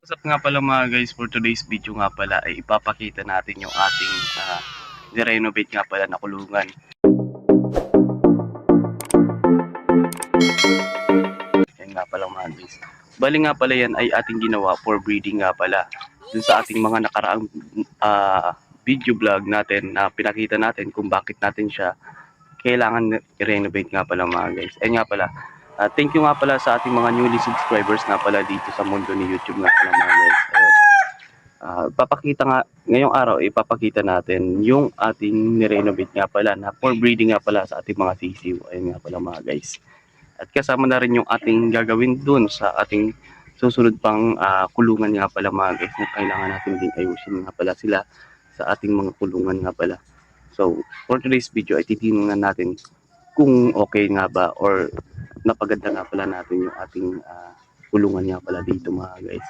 What's up nga pala mga guys, for today's video nga pala ay ipapakita natin yung ating ni-renovate nga pala na kulungan. Yan nga pala mga guys. Bali nga pala yan ay ating ginawa for breeding nga pala. Dun sa ating mga nakaraang video vlog natin na pinakita natin kung bakit natin siya kailangan i-renovate nga pala mga guys. Ayun nga pala. Thank you nga pala sa ating mga newly subscribers nga pala dito sa mundo ni YouTube nga pala mga guys. Papakita nga, ngayong araw ipapakita natin yung ating ni-renovate nga pala na for breeding nga pala sa ating mga sisiw. Ayun nga pala mga guys. At kasama na rin yung ating gagawin dun sa ating susunod pang kulungan nga pala mga guys na kailangan natin din ayusin nga pala sila sa ating mga kulungan nga pala. So, for today's video ay titingnan natin kung okay nga ba or napaganda nga pala natin yung ating kulungan nga pala dito mga guys.